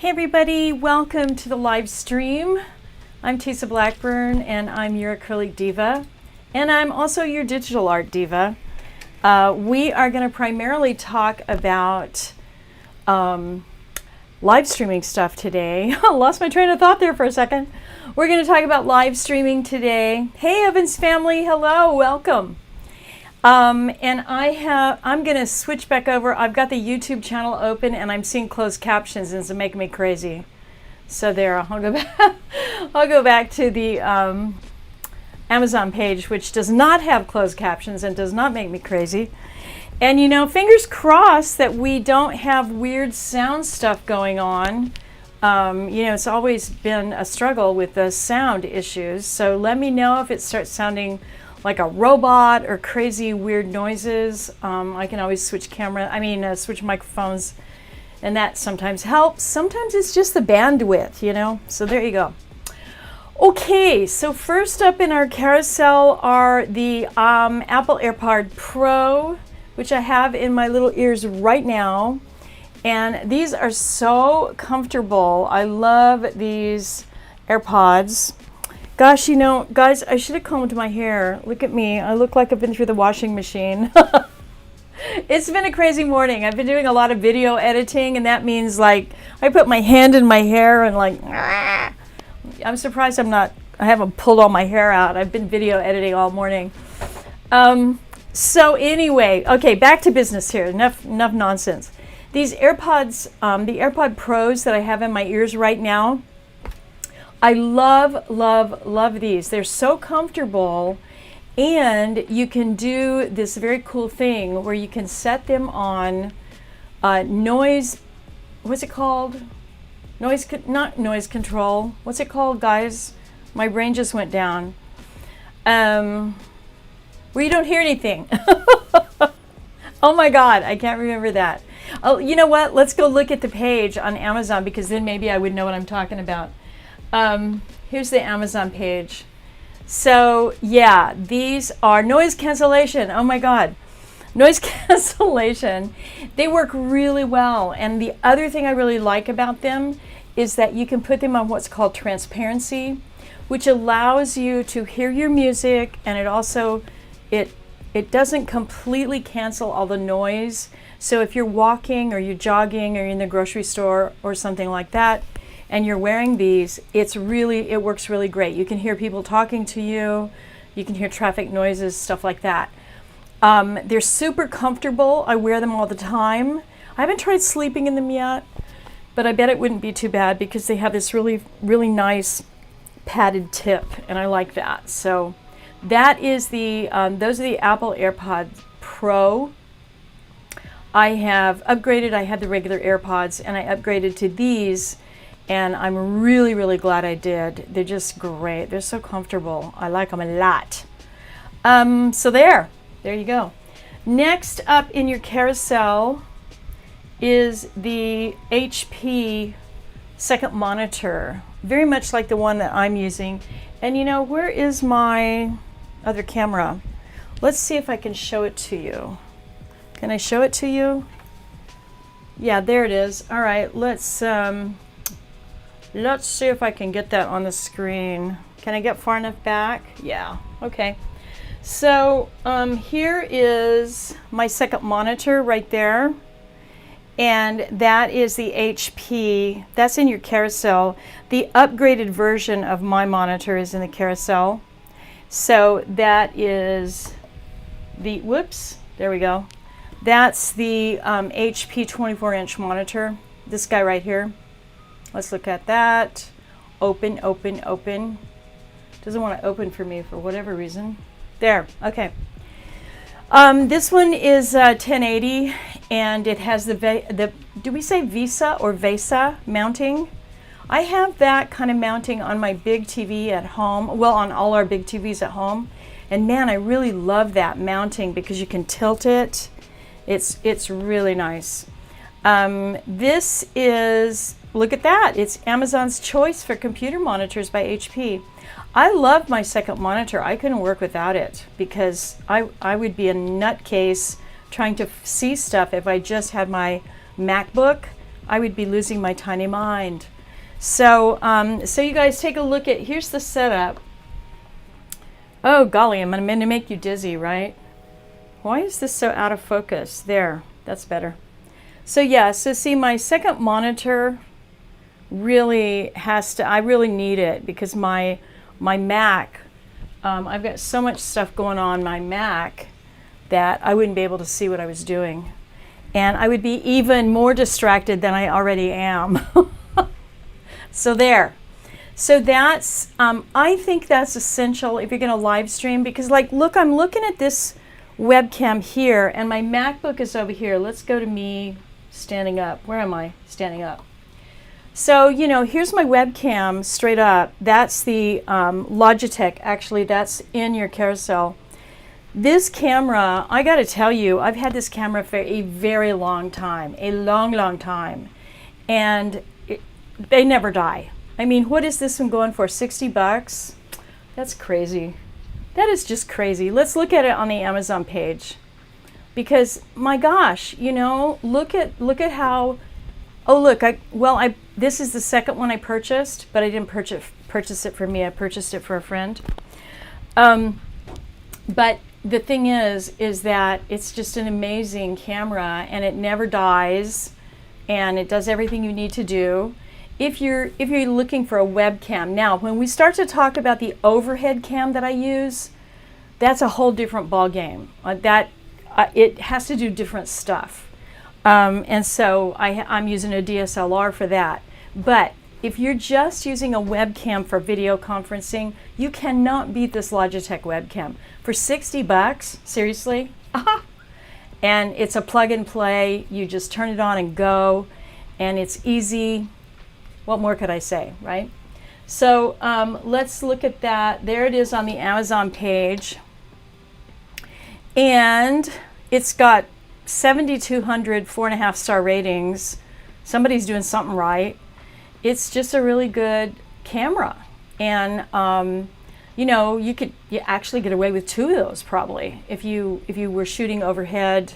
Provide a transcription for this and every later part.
Hey everybody, welcome to the live stream. I'm Tisa Blackburn and I'm your Acrylic Diva, and I'm also your digital art diva. We are going to primarily talk about live streaming stuff today. I lost my train of thought there for a second. We're going to talk about live streaming today. Hey Evans family, hello, welcome. And I'm going to switch back over. I've got the YouTube channel open and I'm seeing closed captions and it's making me crazy. So there, I'll go back, I'll go back to the Amazon page, which does not have closed captions and does not make me crazy. And you know, fingers crossed that we don't have weird sound stuff going on. You know, it's always been a struggle with the sound issues. So let me know if it starts sounding like a robot or crazy weird noises. I can always switch switch microphones, and that sometimes helps. Sometimes it's just the bandwidth, you know? So there you go. Okay, so first up in our carousel are the Apple AirPod Pro, which I have in my little ears right now. And these are so comfortable. I love these AirPods. Gosh, you know, guys, I should have combed my hair. Look at me. I look like I've been through the washing machine. It's been a crazy morning. I've been doing a lot of video editing, and that means, like, I put my hand in my hair and, like, I'm surprised I haven't pulled all my hair out. I've been video editing all morning. So anyway, okay, back to business here. Enough nonsense. These AirPods, the AirPod Pros that I have in my ears right now, I love, love, love these. They're so comfortable, and you can do this very cool thing where you can set them on noise, what's it called? Not noise control. What's it called, guys? My brain just went down. Where you don't hear anything. Oh my God, I can't remember that. Oh, you know what? Let's go look at the page on Amazon, because then maybe I would know what I'm talking about. Here's the Amazon page. So yeah, these are noise cancellation. Oh my God, noise cancellation. They work really well. And the other thing I really like about them is that you can put them on what's called transparency, which allows you to hear your music, and it also, it doesn't completely cancel all the noise. So if you're walking or you're jogging or you're in the grocery store or something like that, and you're wearing these, it works really great. You can hear people talking to you, you can hear traffic noises, stuff like that. They're super comfortable. I wear them all the time. I haven't tried sleeping in them yet, but I bet it wouldn't be too bad because they have this really, really nice padded tip, and I like that. So that is those are the Apple AirPods Pro. I have upgraded. I had the regular AirPods, and I upgraded to these. And I'm really, really glad I did. They're just great. They're so comfortable. I like them a lot. So there you go. Next up in your carousel is the HP second monitor. Very much like the one that I'm using. And you know, where is my other camera? Let's see if I can show it to you. Can I show it to you? Yeah, there it is. All right, let's see if I can get that on the screen. Can I get far enough back? Yeah, okay. So here is my second monitor right there. And that is the HP, that's in your carousel. The upgraded version of my monitor is in the carousel. So that is the, whoops, there we go. That's the HP 24-inch monitor, this guy right here. Let's look at that. Open, open, open. Doesn't want to open for me for whatever reason. There, okay. This one is 1080, and it has do we say Visa or VESA mounting? I have that kind of mounting on my big TV at home, well, on all our big TVs at home. And man, I really love that mounting because you can tilt it. It's really nice. This is, look at that. It's Amazon's choice for computer monitors by HP. I love my second monitor. I couldn't work without it because I would be a nutcase trying to see stuff if I just had my MacBook I would be losing my tiny mind. So, so you guys take a look at, here's the setup. Oh golly, I'm going to make you dizzy, right? Why is this so out of focus? There, that's better. So yeah, so see, my second monitor really has to, I really need it because my Mac, I've got so much stuff going on my Mac that I wouldn't be able to see what I was doing. And I would be even more distracted than I already am. So there. So that's, I think that's essential if you're going to live stream, because like, look, I'm looking at this webcam here and my MacBook is over here. Let's go to me standing up. Where am I? Standing up. So, you know, here's my webcam straight up. That's the Logitech. Actually, that's in your carousel. This camera, I got to tell you, I've had this camera for a very long time, a long, long time. And they never die. I mean, what is this one going for? 60 bucks? That's crazy. That is just crazy. Let's look at it on the Amazon page. Because my gosh, you know, look at how, oh look, this is the second one I purchased, but I didn't purchase it for me. I purchased it for a friend. But the thing is that it's just an amazing camera and it never dies and it does everything you need to do. If you're looking for a webcam. Now, when we start to talk about the overhead cam that I use, that's a whole different ball game. It has to do different stuff. And so I'm using a DSLR for that. But if you're just using a webcam for video conferencing, you cannot beat this Logitech webcam. For 60 bucks, seriously? And it's a plug and play. You just turn it on and go. And it's easy. What more could I say, right? So let's look at that. There it is on the Amazon page. And it's got 7,200 4.5 star ratings. Somebody's doing something right. It's just a really good camera. And you know, you actually get away with 2 of those probably if you were shooting overhead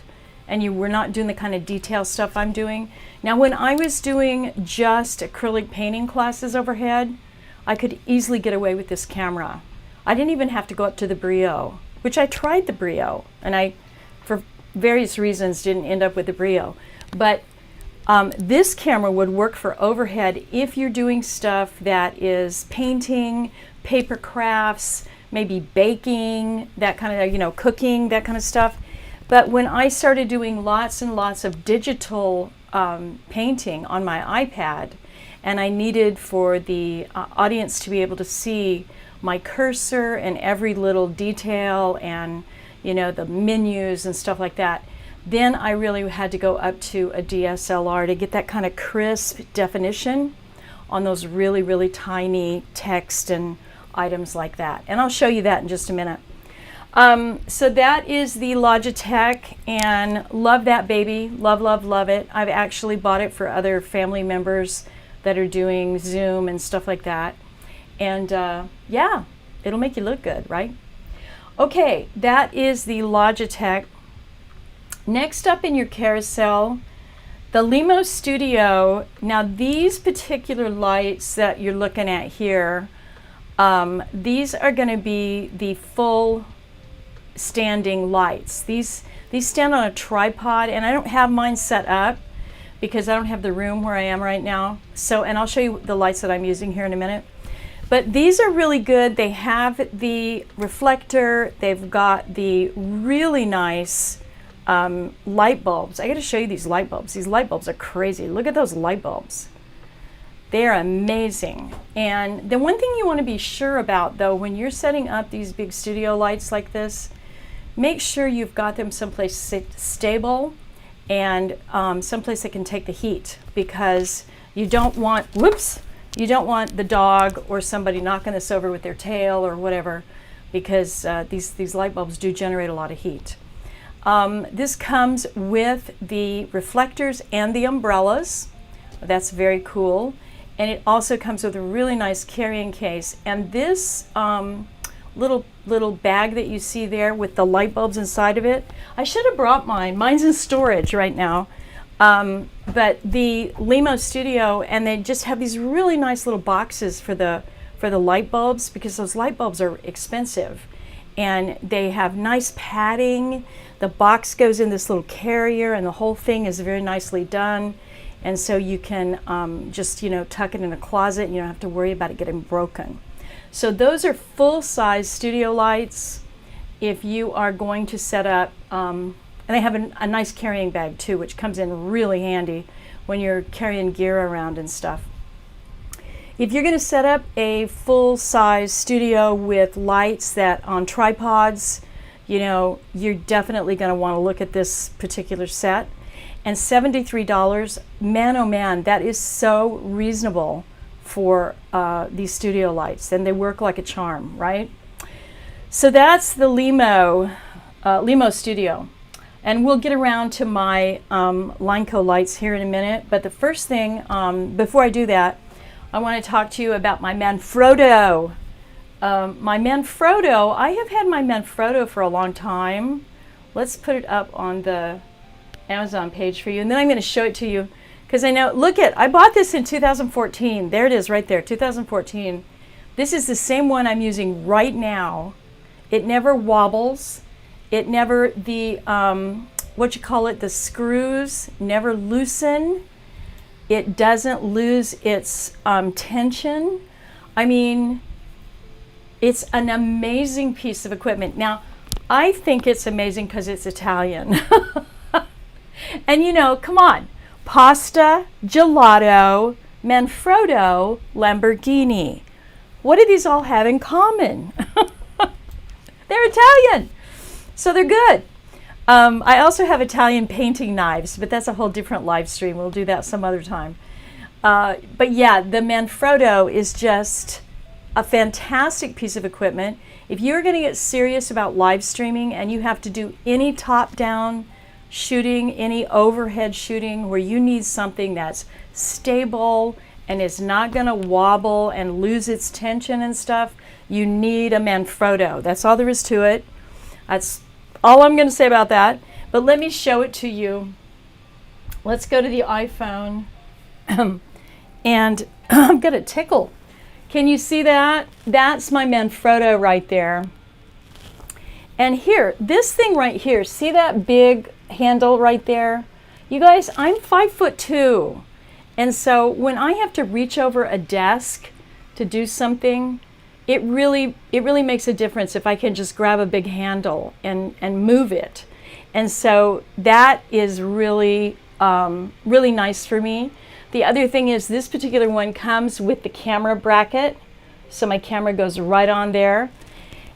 and you were not doing the kind of detail stuff I'm doing. Now, when I was doing just acrylic painting classes overhead, I could easily get away with this camera. I didn't even have to go up to the Brio, which I tried the Brio, and I, for various reasons, didn't end up with the Brio. But this camera would work for overhead if you're doing stuff that is painting, paper crafts, maybe baking, that kind of, you know, cooking, that kind of stuff. But when I started doing lots and lots of digital painting on my iPad, and I needed for the audience to be able to see my cursor and every little detail and, you know, the menus and stuff like that, then I really had to go up to a DSLR to get that kind of crisp definition on those really, really tiny text and items like that. And I'll show you that in just a minute. So that is the Logitech, and love that baby. Love, love, love it. I've actually bought it for other family members that are doing Zoom and stuff like that. And yeah, it'll make you look good, right? Okay, that is the Logitech. Next up in your carousel, the Limo Studio. Now these particular lights that you're looking at here, these are going to be the full standing lights. These stand on a tripod, and I don't have mine set up because I don't have the room where I am right now. So, and I'll show you the lights that I'm using here in a minute. But these are really good. They have the reflector. They've got the really nice light bulbs. I got to show you these light bulbs. These light bulbs are crazy. Look at those light bulbs. They are amazing. And the one thing you want to be sure about, though, when you're setting up these big studio lights like this, make sure you've got them someplace stable and someplace that can take the heat, because you don't want, you don't want the dog or somebody knocking this over with their tail or whatever, because these light bulbs do generate a lot of heat. This comes with the reflectors and the umbrellas. That's very cool. And it also comes with a really nice carrying case. And this little bag that you see there with the light bulbs inside of it, I should have brought mine. Mine's in storage right now. But the Limo Studio, and they just have these really nice little boxes for the light bulbs, because those light bulbs are expensive. And they have nice padding. The box goes in this little carrier, and the whole thing is very nicely done. And so you can just, tuck it in a closet, and you don't have to worry about it getting broken. So those are full-size studio lights. If you are going to set up, and they have a nice carrying bag too, which comes in really handy when you're carrying gear around and stuff. If you're going to set up a full-size studio with lights that on tripods, you're definitely going to want to look at this particular set. And $73, man, oh man, that is so reasonable for these studio lights. And they work like a charm, right? So that's the Limo Studio. And we'll get around to my Lineco lights here in a minute. But the first thing, before I do that, I want to talk to you about my Manfrotto. My Manfrotto, I have had my Manfrotto for a long time. Let's put it up on the Amazon page for you, and then I'm going to show it to you, because I know, I bought this in 2014. There it is right there, 2014. This is the same one I'm using right now. It never wobbles. It never, the screws never loosen. It doesn't lose its tension. I mean, it's an amazing piece of equipment. Now, I think it's amazing because it's Italian. And come on, pasta, gelato, Manfrotto, Lamborghini. What do these all have in common? They're Italian, so they're good. I also have Italian painting knives, but that's a whole different live stream. We'll do that some other time. But yeah, the Manfrotto is just a fantastic piece of equipment. If you're going to get serious about live streaming and you have to do any top-down shooting, any overhead shooting where you need something that's stable and is not going to wobble and lose its tension and stuff, you need a Manfrotto. That's all there is to it. That's all I'm going to say about that. But let me show it to you. Let's go to the iPhone. And I'm going to tickle. Can you see that? That's my Manfrotto right there. And here, this thing right here, see that big handle right there? You guys, I'm 5'2". And so when I have to reach over a desk to do something, it really makes a difference if I can just grab a big handle and move it. And so that is really, really nice for me. The other thing is this particular one comes with the camera bracket. So my camera goes right on there.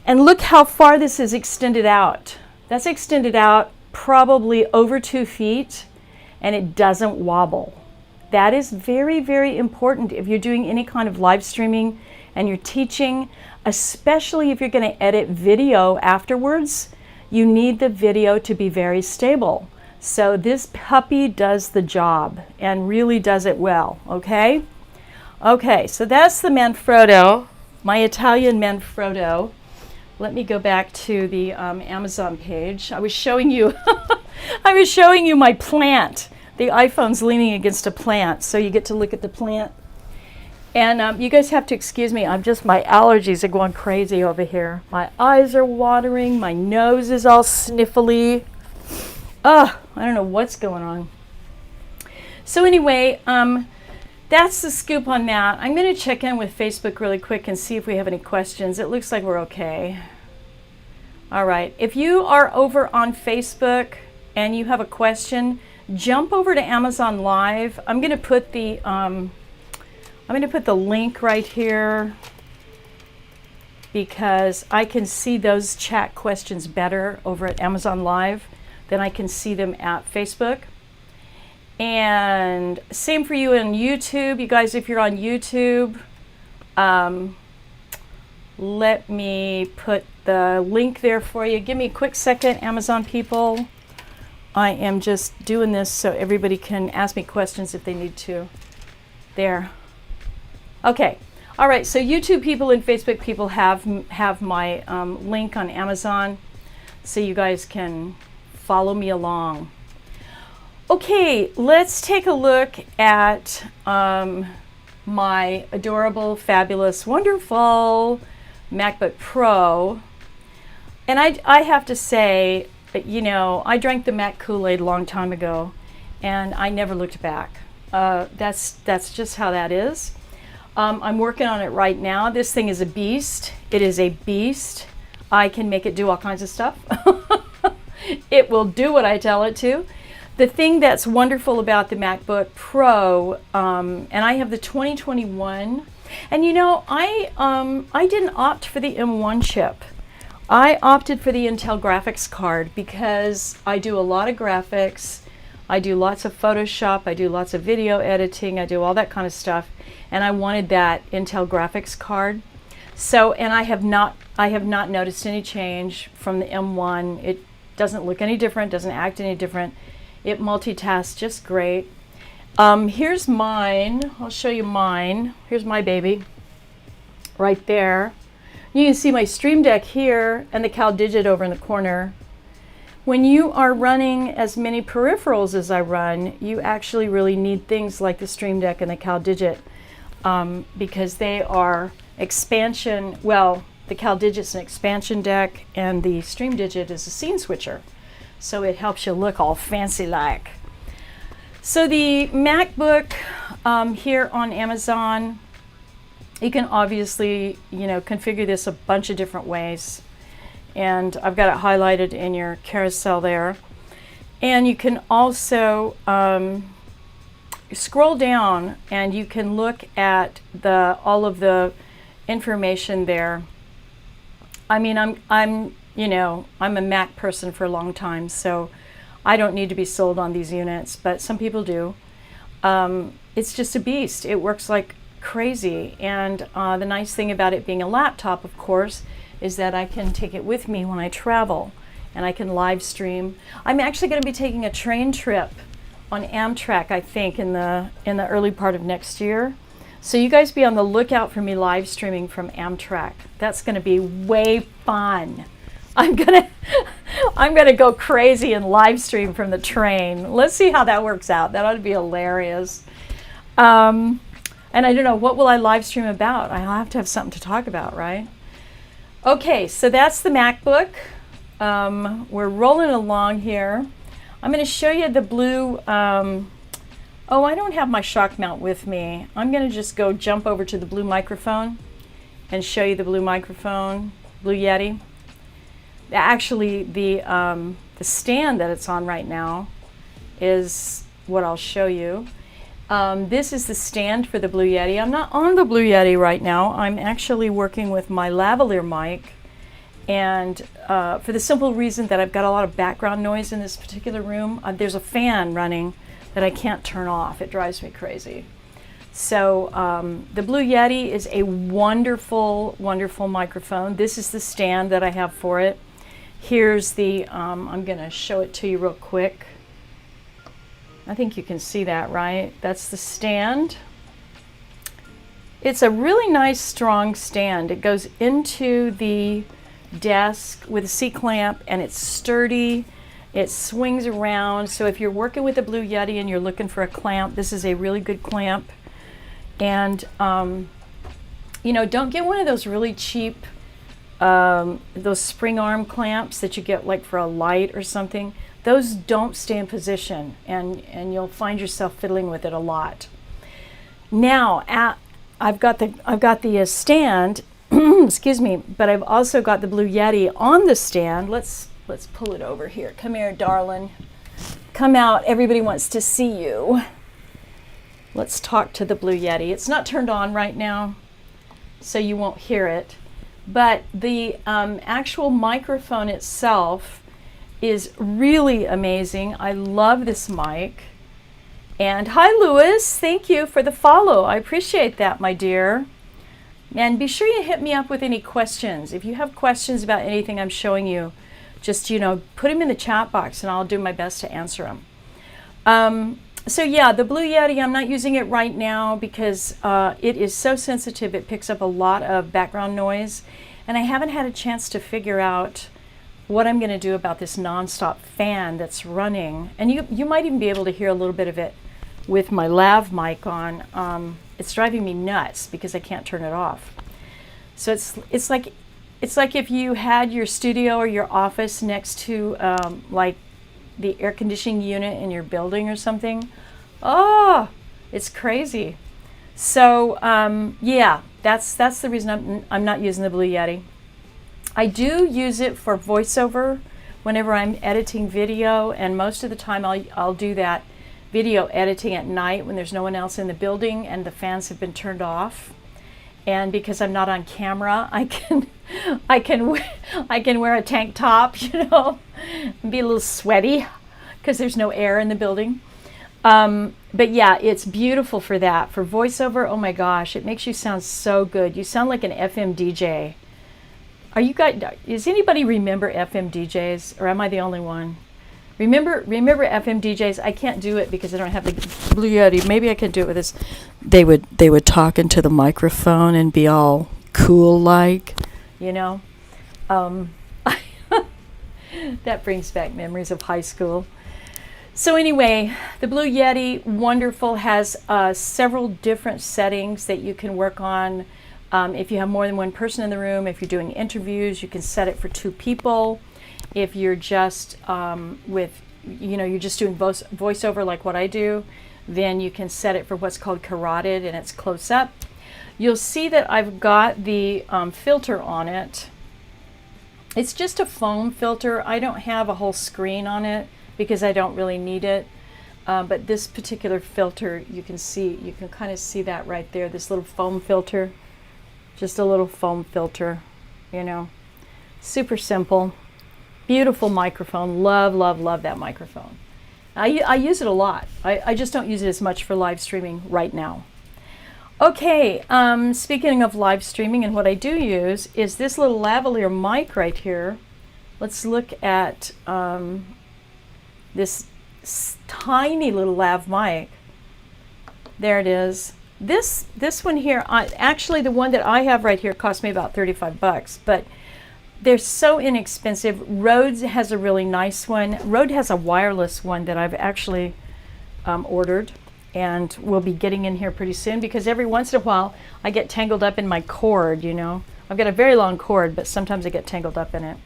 And look how far this is extended out. That's extended out probably over 2 feet, and it doesn't wobble. That is very, very important if you're doing any kind of live streaming and you're teaching, especially if you're going to edit video afterwards. You need the video to be very stable. So this puppy does the job and really does it well, okay? Okay, so that's the Manfrotto, my Italian Manfrotto. Let me go back to the Amazon page. I was showing you my plant. The iPhone's leaning against a plant, so you get to look at the plant. And you guys have to excuse me. My allergies are going crazy over here. My eyes are watering. My nose is all sniffly. I don't know what's going on. So anyway, that's the scoop on that. I'm going to check in with Facebook really quick and see if we have any questions. It looks like we're okay. All right. If you are over on Facebook and you have a question, jump over to Amazon Live. I'm going to put the link right here because I can see those chat questions better over at Amazon Live than I can see them at Facebook. And same for you on YouTube. You guys, if you're on YouTube, let me put the link there for you. Give me a quick second, Amazon people. I am just doing this so everybody can ask me questions if they need to. There. Okay. All right. So YouTube people and Facebook people have my link on Amazon, so you guys can follow me along. Okay, let's take a look at my adorable, fabulous, wonderful MacBook Pro. And I have to say, you know, I drank the Mac Kool-Aid a long time ago, and I never looked back. That's just how that is. I'm working on it right now. This thing is a beast. It is a beast. I can make it do all kinds of stuff. It will do what I tell it to. The thing that's wonderful about the MacBook Pro, and I have the 2021, and you know, I didn't opt for the M1 chip. I opted for the Intel graphics card because I do a lot of graphics. I do lots of Photoshop, I do lots of video editing, I do all that kind of stuff, and I wanted that Intel graphics card. So, and I have not noticed any change from the M1. It doesn't look any different, doesn't act any different. It multitasks just great. Here's mine. I'll show you mine. Here's my baby right there. You can see my Stream Deck here and the CalDigit over in the corner. When you are running as many peripherals as I run, you actually really need things like the Stream Deck and the CalDigit because they are expansion. Well, the CalDigit's an expansion deck and the Stream Digit is a scene switcher. So it helps you look all fancy like. So the MacBook here on Amazon, you can obviously, you know, configure this a bunch of different ways. And I've got it highlighted in your carousel there. And you can also scroll down and you can look at all of the information there. I mean, I'm you know, I'm a Mac person for a long time, so I don't need to be sold on these units, but some people do. It's just a beast. It works like crazy. And the nice thing about it being a laptop, of course, is that I can take it with me when I travel and I can live stream. I'm actually going to be taking a train trip on Amtrak, I think, in the early part of next year. So you guys be on the lookout for me live streaming from Amtrak. That's going to be way fun. I'm gonna go crazy and live stream from the train. Let's see how that works out. That ought to be hilarious. And I don't know, what will I live stream about? I'll have to have something to talk about, right? Okay, so that's the MacBook. We're rolling along here. I'm going to show you the blue. Oh, I don't have my shock mount with me. I'm going to just go jump over to the blue microphone and show you the blue microphone, Blue Yeti. Actually, the stand that it's on right now is what I'll show you. This is the stand for the Blue Yeti. I'm not on the Blue Yeti right now. I'm actually working with my lavalier mic, and for the simple reason that I've got a lot of background noise in this particular room. There's a fan running that I can't turn off. It drives me crazy. So the Blue Yeti is a wonderful, wonderful microphone. This is the stand that I have for it. Here's the, I'm going to show it to you real quick. I think you can see that, right? That's the stand. It's a really nice, strong stand. It goes into the desk with a C-clamp, and it's sturdy. It swings around. So if you're working with a Blue Yeti and you're looking for a clamp, this is a really good clamp. And, you know, don't get one of those really cheap those spring arm clamps that you get like for a light or something. Those don't stay in position, and you'll find yourself fiddling with it a lot. Now I've got the stand excuse me, but I've also got the Blue Yeti on the stand. Let's pull it over here. Come here, darling. Come out. Everybody wants to see you. Let's talk to the Blue Yeti. It's not turned on right now, so you won't hear it. But the actual microphone itself is really amazing. I love this mic. And hi, Lewis. Thank you for the follow. I appreciate that, my dear. And be sure you hit me up with any questions. If you have questions about anything I'm showing you, just, you know, put them in the chat box and I'll do my best to answer them. So yeah, the Blue Yeti, I'm not using it right now because it is so sensitive. It picks up a lot of background noise, and I haven't had a chance to figure out what I'm going to do about this nonstop fan that's running. And you might even be able to hear a little bit of it with my lav mic on. It's driving me nuts because I can't turn it off. So it's like if you had your studio or your office next to like the air conditioning unit in your building or something. Oh, it's crazy. So yeah, that's the reason I'm not using the Blue Yeti. I do use it for voiceover whenever I'm editing video, and most of the time I'll do that video editing at night when there's no one else in the building and the fans have been turned off. And because I'm not on camera, I can wear a tank top, you know, and be a little sweaty because there's no air in the building. But yeah, it's beautiful for that. For voiceover, oh my gosh, it makes you sound so good. You sound like an FM DJ. Are you guys? Does anybody remember FM DJs, or am I the only one? Remember FM DJs? I can't do it because I don't have the Blue Yeti. Maybe I can do it with this. They would talk into the microphone and be all cool, like, you know. That brings back memories of high school. So anyway, the Blue Yeti, wonderful, has several different settings that you can work on. If you have more than one person in the room, if you're doing interviews, you can set it for 2 people. If you're just you're just doing voiceover like what I do, then you can set it for what's called carotid, and it's close up. You'll see that I've got the filter on it. It's just a foam filter. I don't have a whole screen on it because I don't really need it. But this particular filter, you can kind of see that right there, this little foam filter. Just a little foam filter, you know. Super simple. Beautiful microphone. Love, love, love that microphone. I use it a lot. I just don't use it as much for live streaming right now. Okay, speaking of live streaming, and what I do use is this little lavalier mic right here. Let's look at this tiny little lav mic. There it is. This one here, actually the one that I have right here cost me about $35, but they're so inexpensive. Rode has a really nice one. Rode has a wireless one that I've actually ordered and will be getting in here pretty soon, because every once in a while I get tangled up in my cord, you know. I've got a very long cord, but sometimes I get tangled up in it.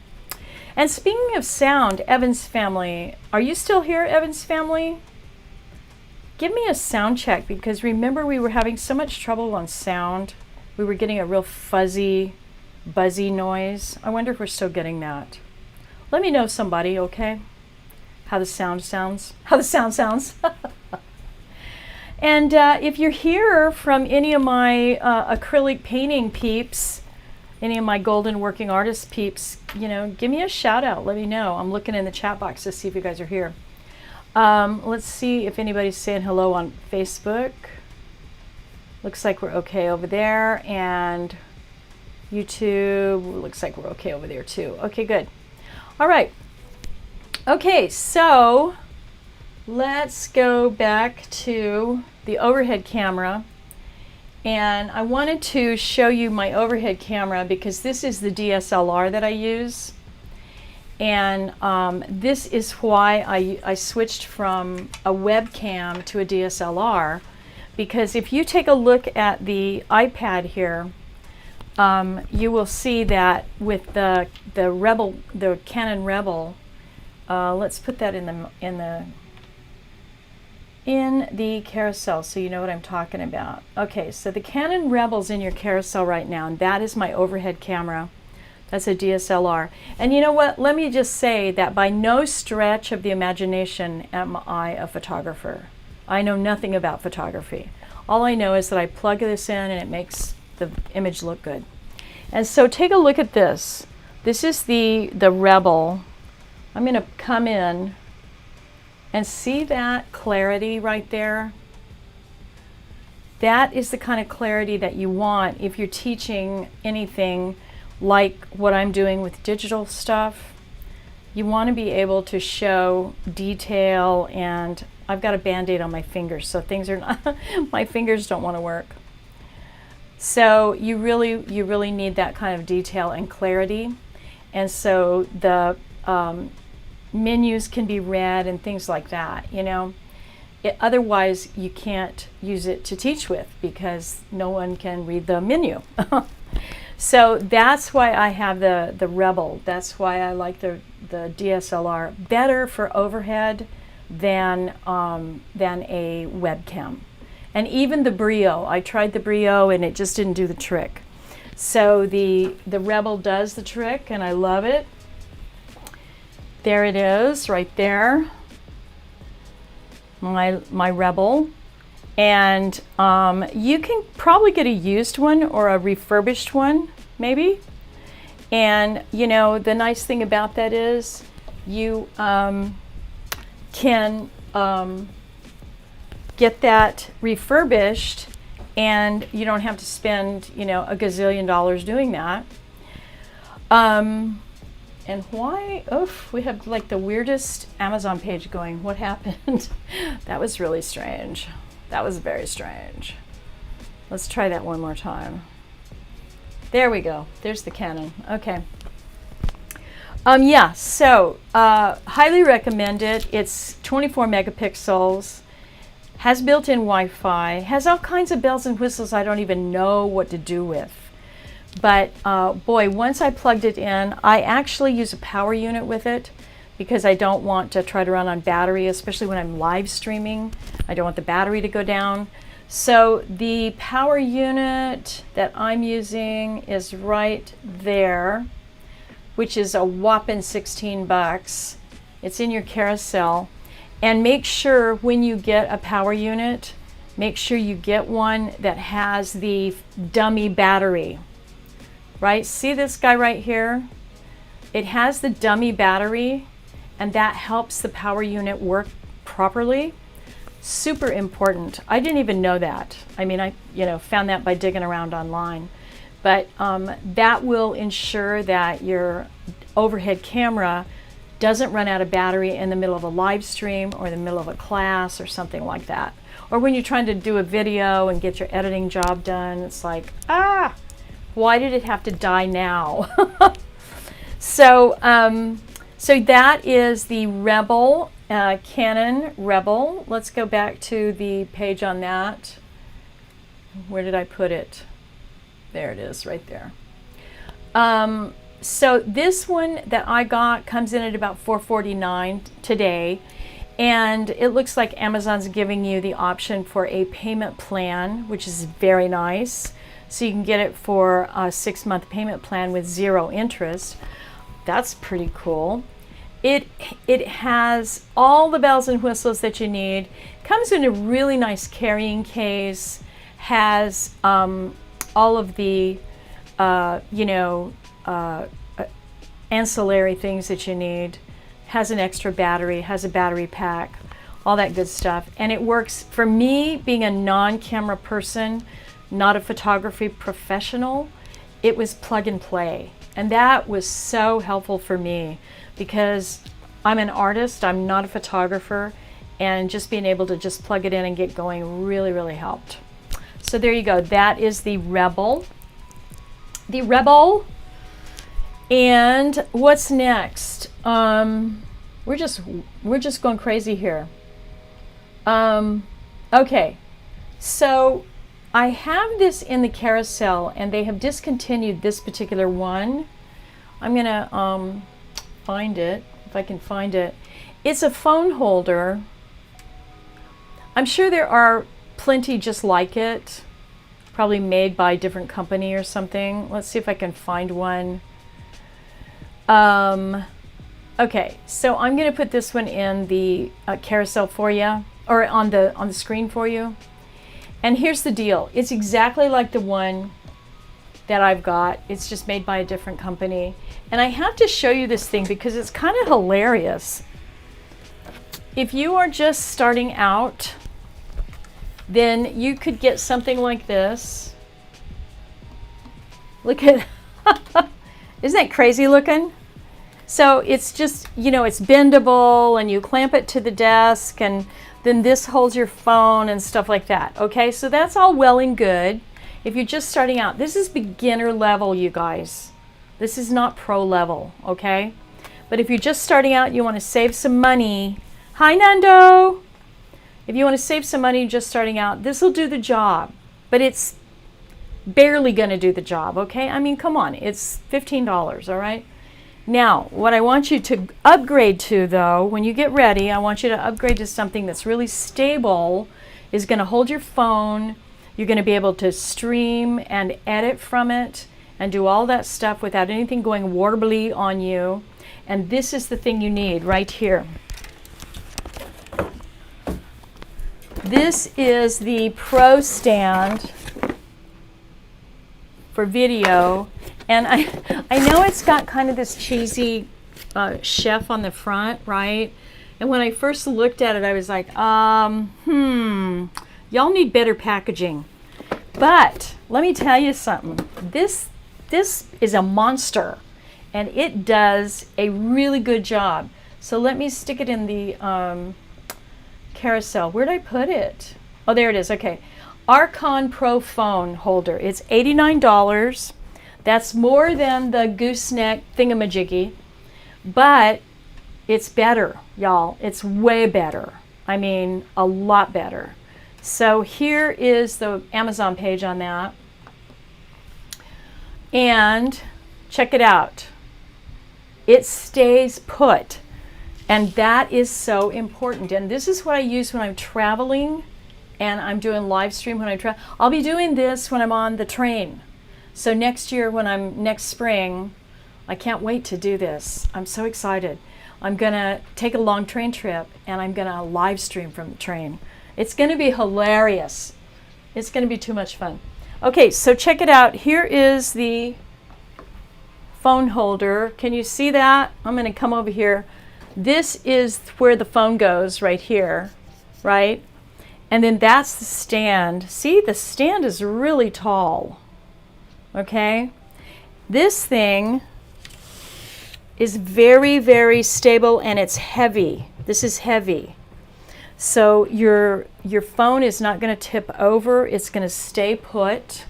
And speaking of sound, Evans family, are you still here, Evans family? Give me a sound check, because remember we were having so much trouble on sound. We were getting a real fuzzy, buzzy noise. I wonder if we're still getting that. Let me know, somebody, okay? How the sound sounds. How the sound sounds. And if you're here from any of my acrylic painting peeps, any of my golden working artist peeps, you know, give me a shout out. Let me know. I'm looking in the chat box to see if you guys are here. Let's see if anybody's saying hello on Facebook. Looks like we're okay over there. And YouTube, looks like we're okay over there too. Okay, good. All right. Okay, so let's go back to the overhead camera. And I wanted to show you my overhead camera because this is the DSLR that I use. And this is why I switched from a webcam to a DSLR, because if you take a look at the iPad here, you will see that with the Canon Rebel, let's put that in the carousel so you know what I'm talking about. Okay, so the Canon Rebel's in your carousel right now, and that is my overhead camera. That's a DSLR. And you know what? Let me just say that by no stretch of the imagination am I a photographer. I know nothing about photography. All I know is that I plug this in and it makes the image look good. And so take a look at this. This is the Rebel. I'm going to come in and see that clarity right there. That is the kind of clarity that you want if you're teaching anything like what I'm doing with digital stuff. You want to be able to show detail, and I've got a band-aid on my fingers, so things are not, my fingers don't want to work. So you really need that kind of detail and clarity. And so the menus can be read and things like that, you know. Otherwise, you can't use it to teach with because no one can read the menu. So that's why I have the Rebel. That's why I like the DSLR. Better for overhead than a webcam. And even the Brio. I tried the Brio and it just didn't do the trick. So the Rebel does the trick and I love it. There it is, right there. My Rebel. And you can probably get a used one or a refurbished one, maybe. And you know, the nice thing about that is you can get that refurbished and you don't have to spend, you know, a gazillion dollars doing that. And why? Oof, we have like the weirdest Amazon page going. What happened? That was really strange. That was very strange. Let's try that one more time. There we go. There's the Canon. Okay. Yeah, so highly recommend it. It's 24 megapixels, has built-in Wi-Fi, has all kinds of bells and whistles I don't even know what to do with. But boy, once I plugged it in, I actually use a power unit with it because I don't want to try to run on battery, especially when I'm live streaming. I don't want the battery to go down. So the power unit that I'm using is right there, which is a whopping 16 bucks. It's in your carousel. And make sure when you get a power unit, make sure you get one that has the dummy battery. Right? See this guy right here? It has the dummy battery and that helps the power unit work properly. Super important. I didn't even know that. I mean, I found that by digging around online. But that will ensure that your overhead camera doesn't run out of battery in the middle of a live stream or the middle of a class or something like that. Or when you're trying to do a video and get your editing job done, it's like, why did it have to die now? So that is the Rebel, Canon Rebel. Let's go back to the page on that. Where did I put it? There it is, right there. So this one that I got comes in at about $449 today. And it looks like Amazon's giving you the option for a payment plan, which is very nice. So you can get it for a 6-month payment plan with 0 interest. That's pretty cool. It has all the bells and whistles that you need. Comes in a really nice carrying case. Has all of the ancillary things that you need. Has an extra battery. Has a battery pack. All that good stuff. And it works for me, being a non-camera person, not a photography professional. It was plug and play. And that was so helpful for me because I'm an artist, I'm not a photographer, and just being able to just plug it in and get going really, really helped. So there you go. That is the Rebel. The Rebel. And what's next? We're just going crazy here. Okay. So I have this in the carousel and they have discontinued this particular one. I'm gonna find it, if I can find it. It's a phone holder. I'm sure there are plenty just like it, probably made by a different company or something. Let's see if I can find one. Okay, so I'm gonna put this one in the carousel for you, or on the screen for you. And here's the deal. It's exactly like the one that I've got. It's just made by a different company. And I have to show you this thing because it's kind of hilarious. If you are just starting out, then you could get something like this. Look at, isn't that crazy looking? So it's just, it's bendable and you clamp it to the desk and then this holds your phone and stuff like that. Okay, so that's all well and good. If you're just starting out, this is beginner level, you guys. This is not pro level, okay? But if you're just starting out, you want to save some money. Hi, Nando. If you want to save some money just starting out, this will do the job. But it's barely going to do the job, okay? I mean, come on. It's $15, all right? Now, what I want you to upgrade to, though, when you get ready, I want you to upgrade to something that's really stable, is going to hold your phone. You're going to be able to stream and edit from it and do all that stuff without anything going warbly on you. And this is the thing you need right here. This is the Pro Stand for video. And I know it's got kind of this cheesy chef on the front, right? And when I first looked at it, I was like, y'all need better packaging. But let me tell you something. This is a monster, and it does a really good job. So let me stick it in the carousel. Where'd I put it? Oh, there it is. Okay. Archon Pro phone holder. It's $89. That's more than the gooseneck thingamajiggy, but it's better, y'all. It's way better. I mean, a lot better. So here is the Amazon page on that. And check it out. It stays put. And that is so important. And this is what I use when I'm traveling and I'm doing live stream when I travel. I'll be doing this when I'm on the train. So next year, next spring, I can't wait to do this. I'm so excited. I'm gonna take a long train trip and I'm gonna live stream from the train. It's gonna be hilarious. It's gonna be too much fun. Okay, so check it out. Here is the phone holder. Can you see that? I'm gonna come over here. This is where the phone goes right here, right? And then that's the stand. See, the stand is really tall. Okay, this thing is very, very stable and it's heavy. This is heavy. So your phone is not going to tip over. It's going to stay put.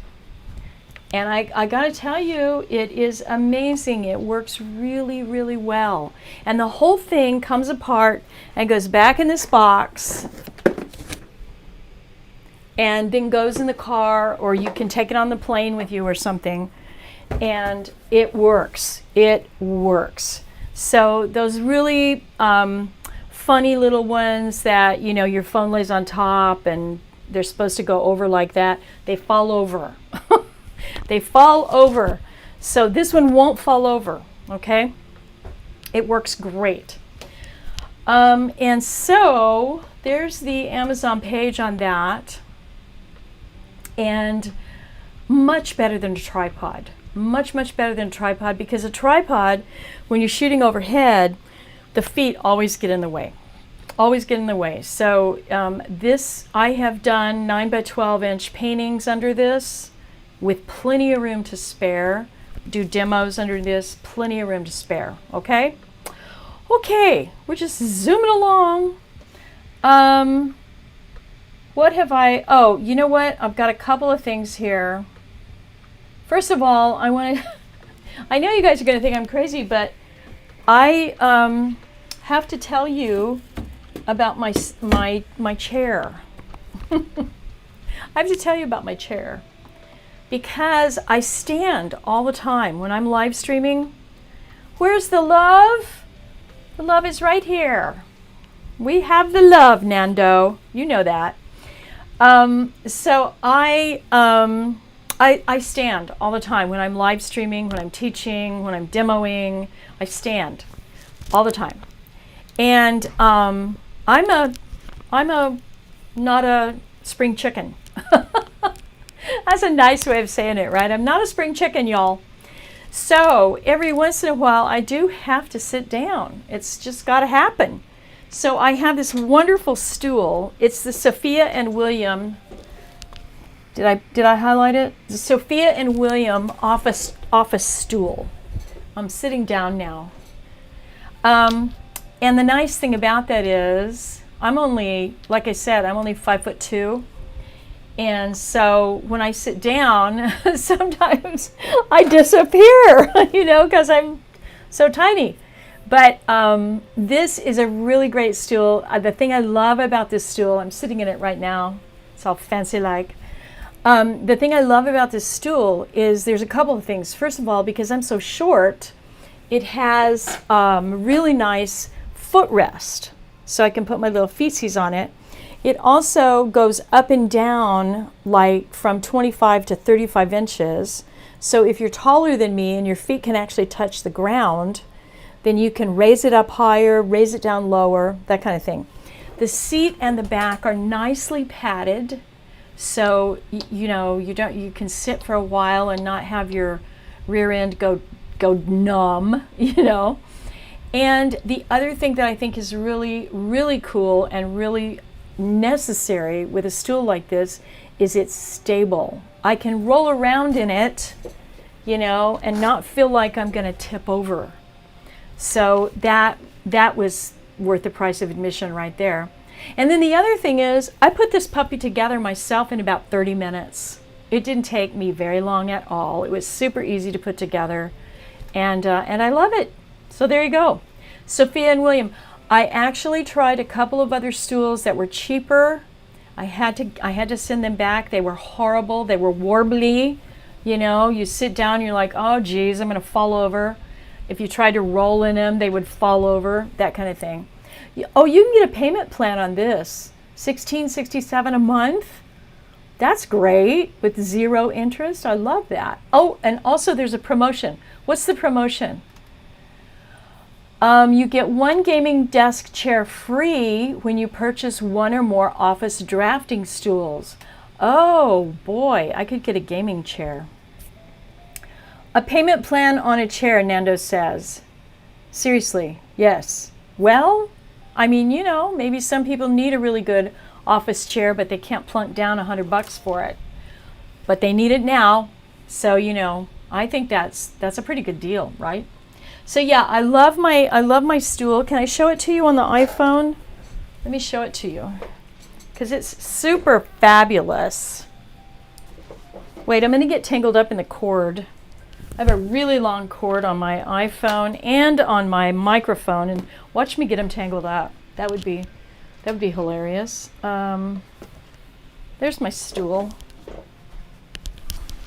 And I got to tell you, it is amazing. It works really, really well. And the whole thing comes apart and goes back in this box and then goes in the car, or you can take it on the plane with you or something, and it works. It works. So those really funny little ones that, you know, your phone lays on top and they're supposed to go over like that, they fall over. They fall over. So this one won't fall over, okay? It works great. And so there's the Amazon page on that. And much better than a tripod. Much, much better than a tripod, because a tripod, when you're shooting overhead, the feet always get in the way. Always get in the way. So this, I have done 9 by 12 inch paintings under this with plenty of room to spare. Do demos under this, plenty of room to spare, okay? Okay, we're just zooming along. What have I, oh, you know what? I've got a couple of things here. First of all, I want to, I know you guys are going to think I'm crazy, but I have to tell you about my chair. I have to tell you about my chair, because I stand all the time when I'm live streaming. Where's the love? The love is right here. We have the love, Nando. You know that. So I stand all the time when I'm live streaming, when I'm teaching, when I'm demoing. I stand all the time. And I'm not a spring chicken. That's a nice way of saying it, right? I'm not a spring chicken, y'all. So every once in a while, I do have to sit down. It's just got to happen. So I have this wonderful stool. It's the Sophia and William. Did I highlight it? The Sophia and William office stool. I'm sitting down now. And the nice thing about that is I'm only, like I said, I'm only 5'2". And so when I sit down, sometimes I disappear, you know, because I'm so tiny. But this is a really great stool. The thing I love about this stool, I'm sitting in it right now. It's all fancy like. The thing I love about this stool is there's a couple of things. First of all, because I'm so short, it has really nice footrest. So I can put my little feetsies on it. It also goes up and down like from 25 to 35 inches. So if you're taller than me and your feet can actually touch the ground, then you can raise it up higher, raise it down lower, that kind of thing. The seat and the back are nicely padded. So you know, you can sit for a while and not have your rear end go numb, you know. And the other thing that I think is really, really cool and really necessary with a stool like this is it's stable. I can roll around in it, you know, and not feel like I'm going to tip over. So that was worth the price of admission right there. And then the other thing is I put this puppy together myself in about 30 minutes. It didn't take me very long at all. It was super easy to put together, and I love it. So there you go. Sophia and William, I actually tried a couple of other stools that were cheaper. I had to send them back. They were horrible. They were warbly. You know, you sit down, you're like, oh geez, I'm gonna fall over. If you tried to roll in them, they would fall over, that kind of thing. Oh, you can get a payment plan on this, $16.67 a month. That's great, with 0 interest. I love that. Oh, and also there's a promotion. What's the promotion? You get 1 gaming desk chair free when you purchase 1 or more office drafting stools. Oh boy, I could get a gaming chair. A payment plan on a chair, Nando says. Seriously, yes. Well, I mean, you know, maybe some people need a really good office chair, but they can't plunk down $100 for it. But they need it now. So, you know, I think that's a pretty good deal, right? So yeah, I love my stool. Can I show it to you on the iPhone? Let me show it to you, because it's super fabulous. Wait, I'm going to get tangled up in the cord. I have a really long cord on my iPhone and on my microphone, and watch me get them tangled up. That would be hilarious. There's my stool.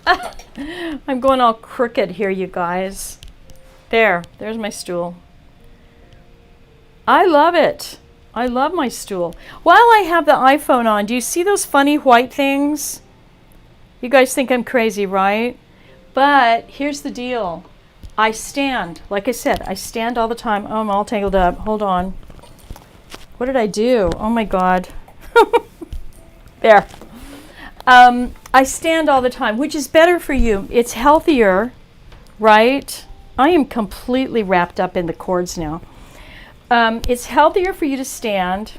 I'm going all crooked here, you guys. There's my stool. I love it. I love my stool. While I have the iPhone on, do you see those funny white things? You guys think I'm crazy, right? But here's the deal. I stand, like I said, I stand all the time. Oh, I'm all tangled up. Hold on. What did I do? Oh my God. There. I stand all the time, which is better for you. It's healthier, right? I am completely wrapped up in the cords now. It's healthier for you to stand.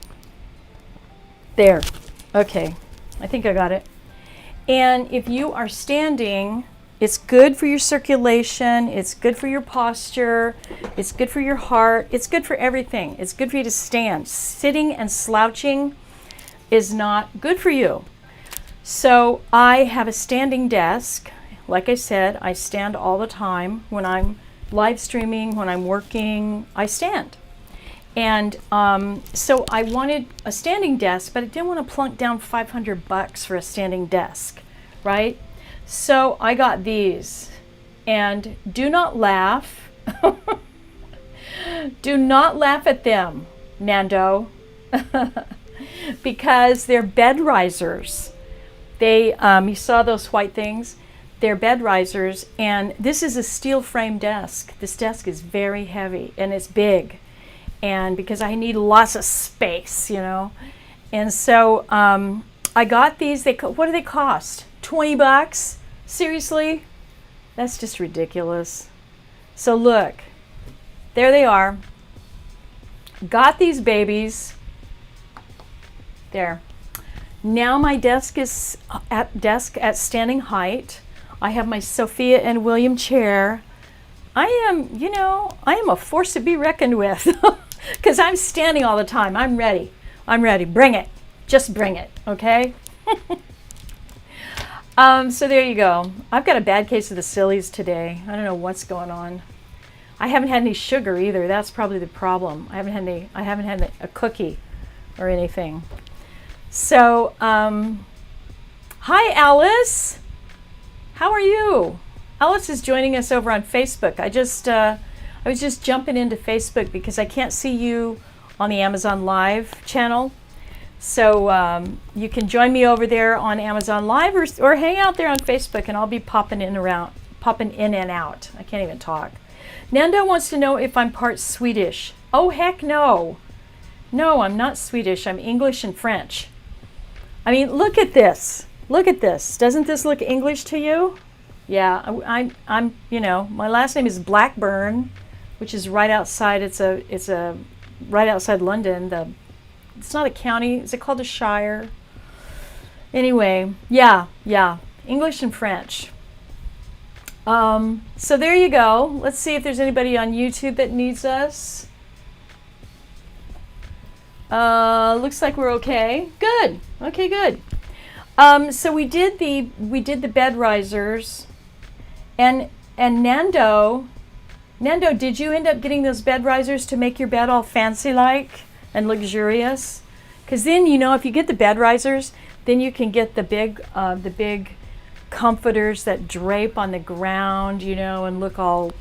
There. Okay. I think I got it. And if you are standing, it's good for your circulation. It's good for your posture. It's good for your heart. It's good for everything. It's good for you to stand. Sitting and slouching is not good for you. So I have a standing desk. Like I said, I stand all the time. When I'm live streaming, when I'm working, I stand. And so I wanted a standing desk, but I didn't want to plunk down $500 for a standing desk, right? So I got these, and do not laugh. Do not laugh at them, Nando, because they're bed risers. They, you saw those white things? They're bed risers, and this is a steel frame desk. This desk is very heavy, and it's big, and because I need lots of space, you know. And so I got these. What do they cost? $20? Seriously? That's just ridiculous. So look, there they are. Got these babies. There. Now my desk is at standing height. I have my Sophia and William chair. I am a force to be reckoned with, because I'm standing all the time. I'm ready. Bring it. Just bring it, okay? So there you go. I've got a bad case of the sillies today. I don't know what's going on. I haven't had any sugar either. That's probably the problem. I haven't had a cookie or anything. So, hi Alice. How are you? Alice is joining us over on Facebook. I was just jumping into Facebook because I can't see you on the Amazon Live channel. So you can join me over there on Amazon Live or hang out there on Facebook, and I'll be popping in and out. I can't even talk. Nando wants to know if I'm part Swedish. Oh, heck no. No, I'm not Swedish. I'm English and French. I mean, look at this. Look at this. Doesn't this look English to you? Yeah, I'm my last name is Blackburn, which is right outside. It's a right outside London. It's not a county. Is it called a shire? Anyway, yeah. English and French. So there you go. Let's see if there's anybody on YouTube that needs us. Looks like we're okay. Good. Okay, good. So we did the bed risers, and Nando, did you end up getting those bed risers to make your bed all fancy like and luxurious? Because then, if you get the bed risers, then you can get the big comforters that drape on the ground, and look all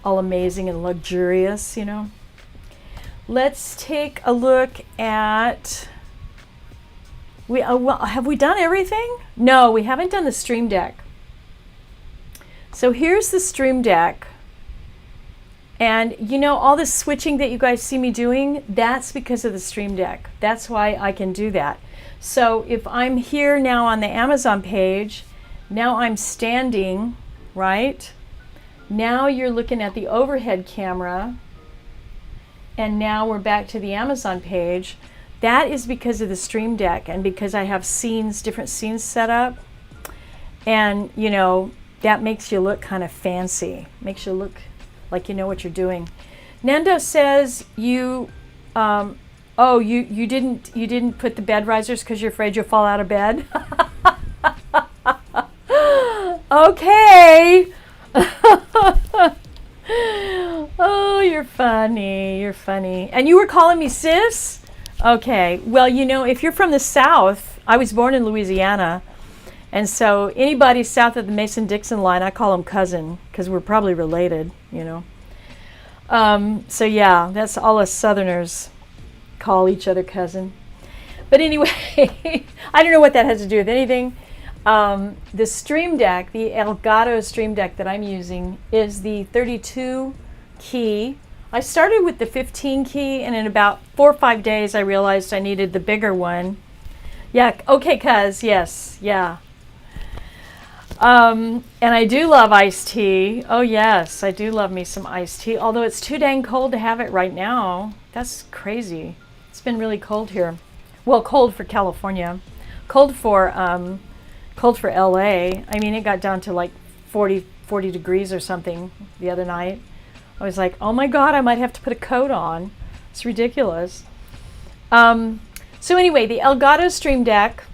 amazing and luxurious, Let's take a look at. Have we done everything? No, we haven't done the Stream Deck. So here's the Stream Deck. And all this switching that you guys see me doing, that's because of the Stream Deck. That's why I can do that. So if I'm here now on the Amazon page, now I'm standing, right? Now you're looking at the overhead camera. And now we're back to the Amazon page. That is because of the Stream Deck and because I have different scenes set up. And, that makes you look kind of fancy. Makes you look like you know what you're doing. Nando says you didn't put the bed risers because you're afraid you'll fall out of bed. Okay. Oh, you're funny. And you were calling me sis? Okay. Well, if you're from the South, I was born in Louisiana. And so anybody south of the Mason-Dixon line, I call them cousin because we're probably related, So yeah, that's all us Southerners call each other cousin. But anyway, I don't know what that has to do with anything. The Stream Deck, the Elgato Stream Deck that I'm using is the 32 key. I started with the 15 key, and in about 4 or 5 days I realized I needed the bigger one. Yeah, okay, cuz, yes, yeah. And I do love iced tea. Oh yes, I do love me some iced tea, although it's too dang cold to have it right now. That's crazy. It's been really cold here. Well, cold for California. Cold for LA. I mean, it got down to like 40 degrees or something the other night. I was like, oh my God, I might have to put a coat on. It's ridiculous. So anyway, the Elgato Stream Deck,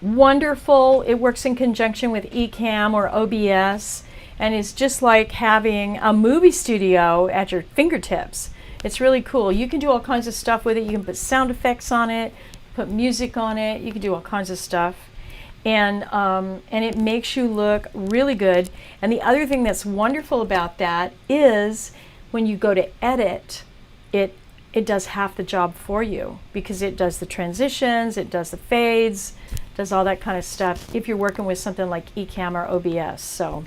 wonderful. It works in conjunction with Ecamm or OBS, and it's just like having a movie studio at your fingertips. It's really cool. You can do all kinds of stuff with it. You can put sound effects on it, put music on it. You can do all kinds of stuff. And it makes you look really good. And the other thing that's wonderful about that is when you go to edit, it does half the job for you because it does the transitions, it does the fades, does all that kind of stuff if you're working with something like Ecamm or OBS. So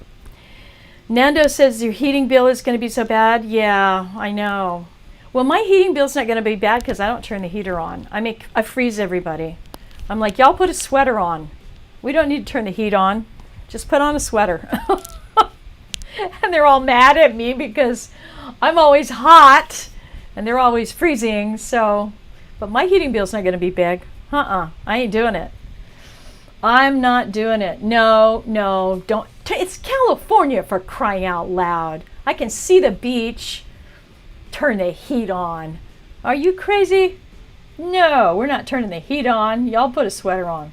Nando says your heating bill is going to be so bad. Yeah, I know. Well, my heating bill's not going to be bad because I don't turn the heater on. I freeze everybody. I'm like, y'all put a sweater on. We don't need to turn the heat on. Just put on a sweater. And they're all mad at me because I'm always hot and they're always freezing. So, but my heating bill's not going to be big. I ain't doing it. I'm not doing it. No, don't. It's California, for crying out loud. I can see the beach. Turn the heat on. Are you crazy? No, we're not turning the heat on. Y'all put a sweater on.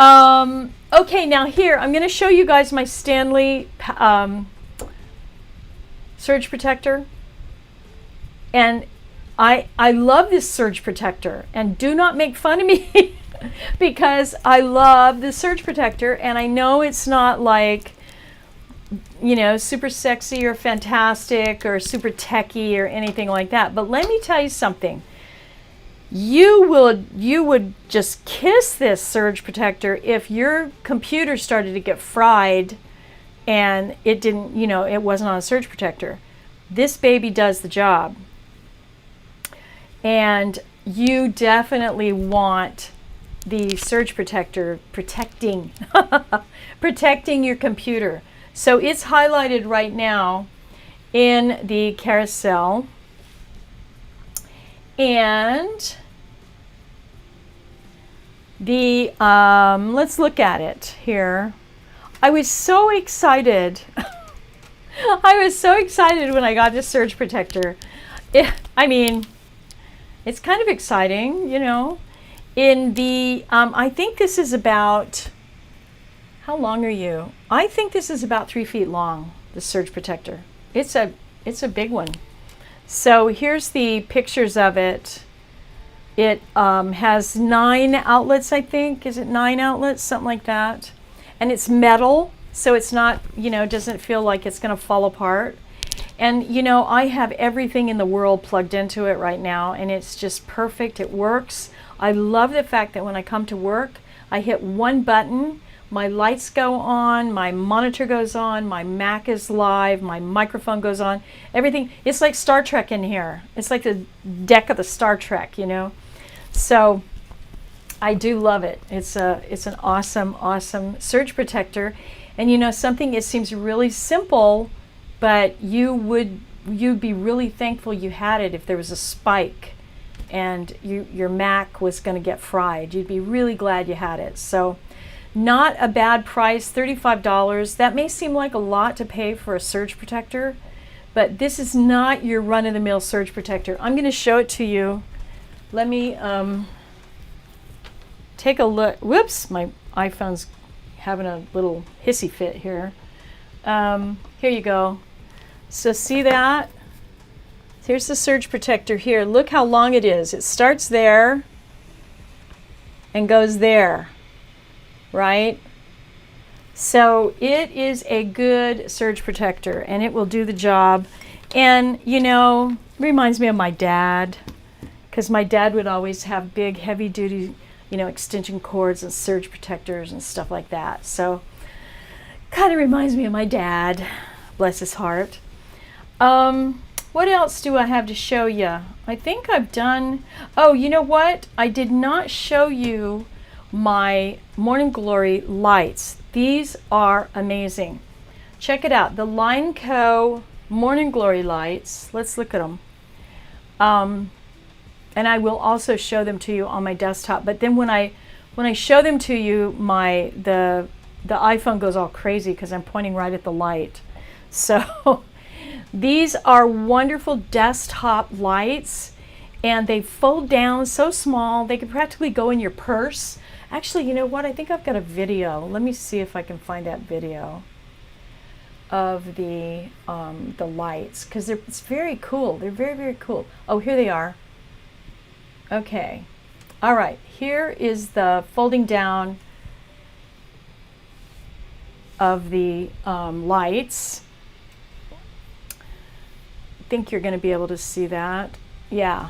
Okay, now here, I'm going to show you guys my Stanley surge protector. And I love this surge protector. And do not make fun of me because I love the surge protector. And I know it's not like, you know, super sexy or fantastic or super techy or anything like that. But let me tell you something. You would just kiss this surge protector if your computer started to get fried and it didn't, you know, it wasn't on a surge protector. This baby does the job. And you definitely want the surge protector protecting protecting your computer. So it's highlighted right now in the carousel. And the let's look at it here. I was so excited. I was so excited when I got this surge protector. I mean, it's kind of exciting, you know. In the I think this is about, how long are you? I think this is about 3 feet long, the surge protector. It's a big one. So here's the pictures of it. It has 9 outlets, I think. Is it 9 outlets? Something like that. And it's metal, so it's not, you know, doesn't feel like it's going to fall apart. And, you know, I have everything in the world plugged into it right now, and it's just perfect. It works. I love the fact that when I come to work, I hit one button, my lights go on, my monitor goes on, my Mac is live, my microphone goes on, everything. It's like Star Trek in here. It's like the deck of the Star Trek, you know. So I do love it. It's an awesome, awesome surge protector. And you know something, it seems really simple, but you'd be really thankful you had it if there was a spike and your Mac was going to get fried. You'd be really glad you had it. So not a bad price, $35. That may seem like a lot to pay for a surge protector, but this is not your run-of-the-mill surge protector. I'm going to show it to you. Let me take a look. Whoops, my iPhone's having a little hissy fit here. Here you go. So see that? Here's the surge protector here. Look how long it is. It starts there and goes there, right? So it is a good surge protector and it will do the job. And, you know, reminds me of my dad, because my dad would always have big, heavy-duty, you know, extension cords and surge protectors and stuff like that. So kind of reminds me of my dad, bless his heart. What else do I have to show you? I think I've done, oh, you know what? I did not show you my Morning Glory lights. These are amazing. Check it out, the Line Co. Morning Glory lights. Let's look at them. And I will also show them to you on my desktop. But then when I show them to you, the iPhone goes all crazy because I'm pointing right at the light. So these are wonderful desktop lights, and they fold down so small they could practically go in your purse. Actually, you know what? I think I've got a video. Let me see if I can find that video of the lights, because it's very cool. They're very, very cool. Oh, here they are. Okay. All right. Here is the folding down of the lights. I think you're going to be able to see that. Yeah.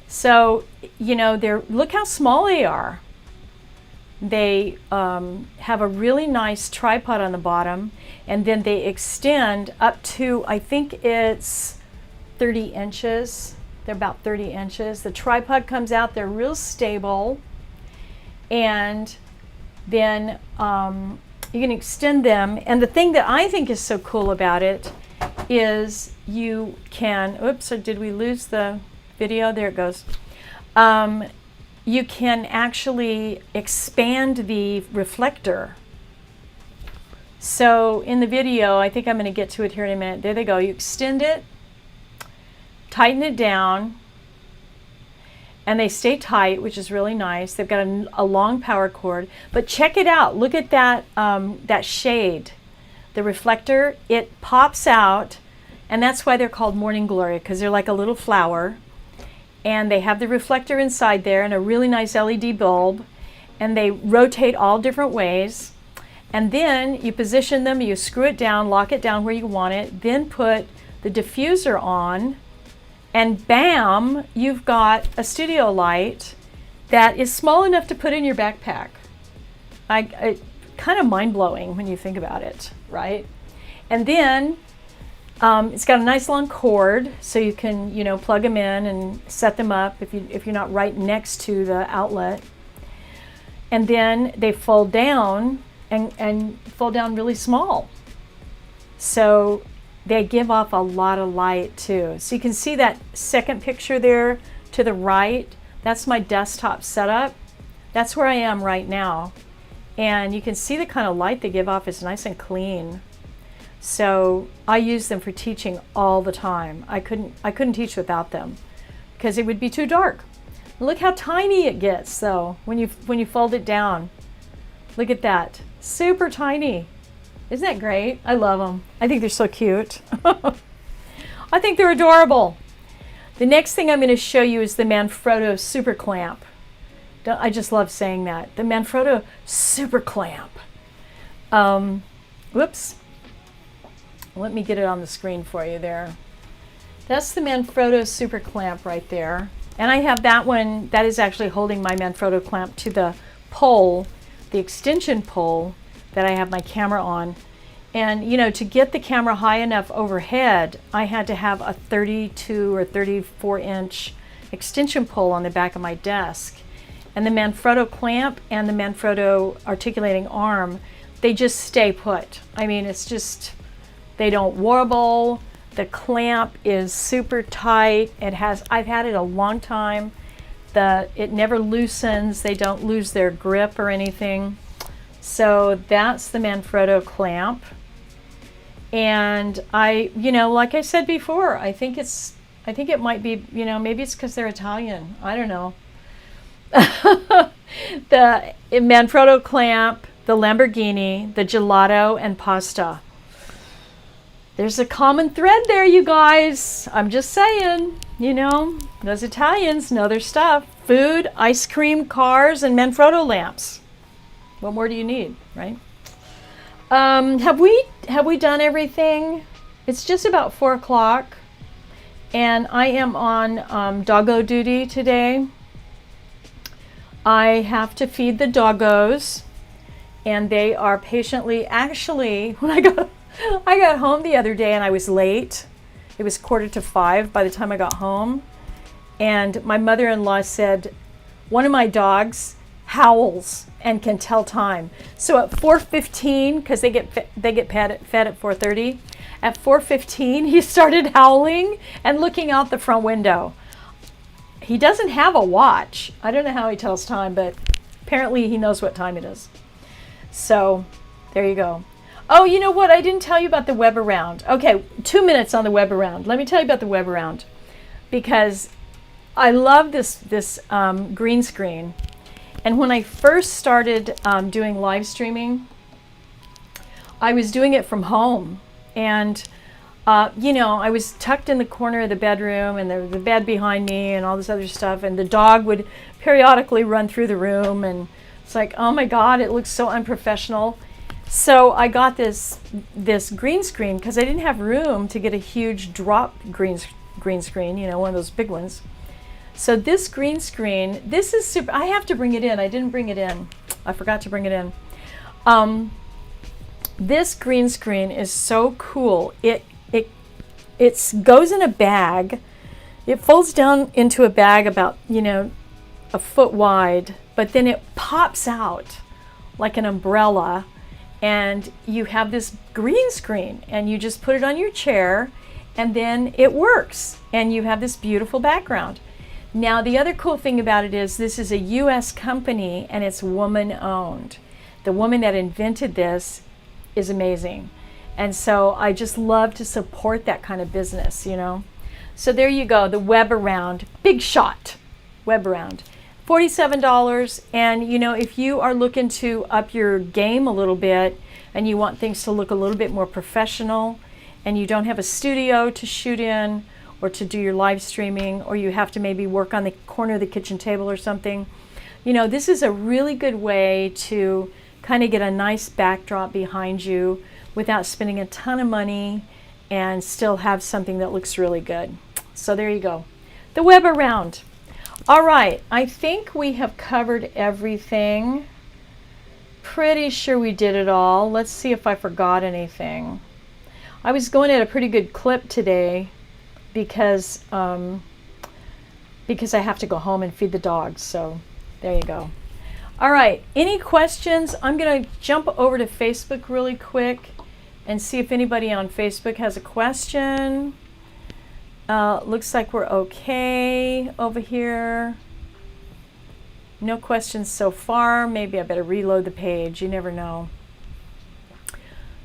So, you know, look how small they are. They have a really nice tripod on the bottom, and then they extend up to, I think it's 30 inches. They're about 30 inches. The tripod comes out, they're real stable, and then you can extend them. And the thing that I think is so cool about it is you can, oops, did we lose the video? There it goes. You can actually expand the reflector. So in the video, I think I'm going to get to it here in a minute. There they go. You extend it, tighten it down, and they stay tight, which is really nice. They've got a long power cord, but check it out. Look at that, that shade, the reflector. It pops out, and that's why they're called Morning Glory, because they're like a little flower, and they have the reflector inside there and a really nice LED bulb, and they rotate all different ways. And then you position them, you screw it down, lock it down where you want it, then put the diffuser on, and bam, you've got a studio light that is small enough to put in your backpack. Kind of mind-blowing when you think about it, right? And then it's got a nice long cord, so you can, you know, plug them in and set them up if you're not right next to the outlet. And then they fold down and fold down really small. So they give off a lot of light too. So you can see that second picture there to the right. That's my desktop setup. That's where I am right now. And you can see the kind of light they give off is nice and clean. So I use them for teaching all the time. I couldn't teach without them because it would be too dark. Look how tiny it gets though when you fold it down. Look at that. Super tiny. Isn't that great? I love them. I think they're so cute. I think they're adorable. The next thing I'm going to show you is the Manfrotto Super Clamp. I just love saying that. The Manfrotto Super Clamp. Whoops. Let me get it on the screen for you there. That's the Manfrotto Super Clamp right there. And I have that one, that is actually holding my Manfrotto clamp to the pole, the extension pole that I have my camera on. And you know, to get the camera high enough overhead, I had to have a 32 or 34 inch extension pole on the back of my desk. And the Manfrotto clamp and the Manfrotto articulating arm, they just stay put. I mean, it's just, they don't warble. The clamp is super tight. I've had it a long time. It never loosens. They don't lose their grip or anything. So that's the Manfrotto clamp. And you know, like I said before, I think it might be, you know, maybe it's because they're Italian. I don't know. The Manfrotto clamp, the Lamborghini, the gelato, and pasta. There's a common thread there, you guys. I'm just saying, you know, those Italians know their stuff. Food, ice cream, cars, and Manfrotto lamps. What more do you need, right? Have we done everything? It's just about 4 o'clock, and I am on doggo duty today. I have to feed the doggos, and they are patiently, actually, when I got home the other day and I was late. It was 4:45 by the time I got home. And my mother-in-law said, one of my dogs howls and can tell time. So at 4:15, because they get fed at 4:30, at 4:15 he started howling and looking out the front window. He doesn't have a watch. I don't know how he tells time, but apparently he knows what time it is. So there you go. Oh, you know what? I didn't tell you about the web around. Okay, 2 minutes on the web around. Let me tell you about the web around, because I love this green screen. And when I first started doing live streaming, I was doing it from home. And, you know, I was tucked in the corner of the bedroom, and there was the bed behind me and all this other stuff. And the dog would periodically run through the room. And it's like, oh my God, it looks so unprofessional. So I got this green screen because I didn't have room to get a huge drop green screen, you know, one of those big ones. So this green screen, this is super. I have to bring it in. I didn't bring it in. I forgot to bring it in. This green screen is so cool. It goes in a bag. It folds down into a bag about, you know, a foot wide, but then it pops out like an umbrella. And you have this green screen, and you just put it on your chair, and then it works, and you have this beautiful background. Now, the other cool thing about it is this is a US company, and it's woman-owned. The woman that invented this is amazing. And so I just love to support that kind of business, you know. So there you go, the web around, big shot. web around. $47, and you know, if you are looking to up your game a little bit and you want things to look a little bit more professional and you don't have a studio to shoot in or to do your live streaming, or you have to maybe work on the corner of the kitchen table or something, you know, this is a really good way to kind of get a nice backdrop behind you without spending a ton of money and still have something that looks really good. So there you go. The web around. All right, I think we have covered everything. Pretty sure we did it all. Let's see if I forgot anything. I was going at a pretty good clip today because I have to go home and feed the dogs. So there you go. All right, any questions? I'm going to jump over to Facebook really quick and see if anybody on Facebook has a question. Looks like we're okay over here. No questions so far. Maybe I better reload the page. You never know.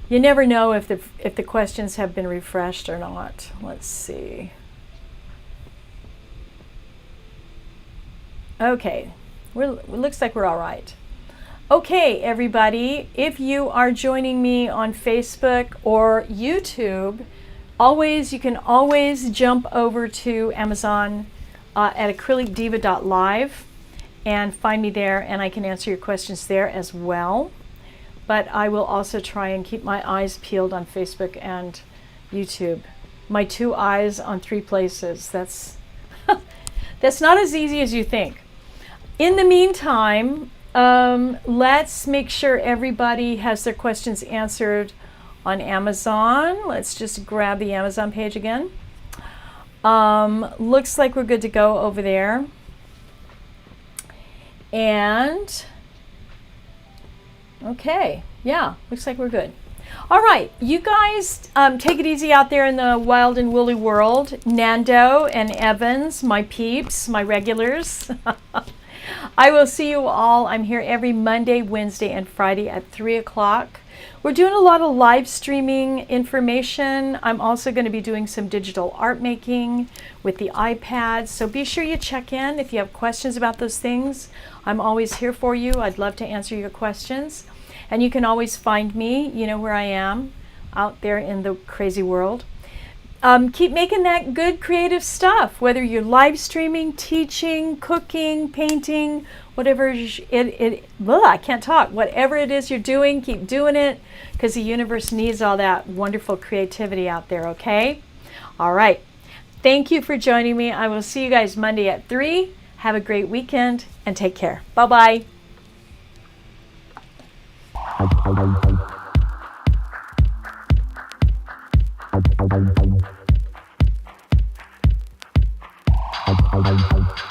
You never know if the questions have been refreshed or not. Let's see. Okay, it looks like we're all right. Okay, everybody, if you are joining me on Facebook or YouTube, you can always jump over to Amazon at acrylicdiva.live and find me there, and I can answer your questions there as well. But I will also try and keep my eyes peeled on Facebook and YouTube. My 2 eyes on 3 places. That's not as easy as you think. In the meantime, let's make sure everybody has their questions answered on Amazon. Let's just grab the Amazon page again. Looks like we're good to go over there. And okay, yeah, looks like we're good. All right, you guys take it easy out there in the wild and woolly world. Nando and Evans, my peeps, my regulars. I will see you all. I'm here every Monday, Wednesday, and Friday at 3 o'clock. We're doing a lot of live streaming information. I'm also going to be doing some digital art making with the iPad. So be sure you check in if you have questions about those things. I'm always here for you. I'd love to answer your questions. And you can always find me, you know where I am, out there in the crazy world. Keep making that good creative stuff, whether you're live streaming, teaching, cooking, painting, whatever I can't talk. Whatever it is you're doing, keep doing it, because the universe needs all that wonderful creativity out there, okay? All right. Thank you for joining me. I will see you guys Monday at 3. Have a great weekend and take care. Bye-bye. Bye.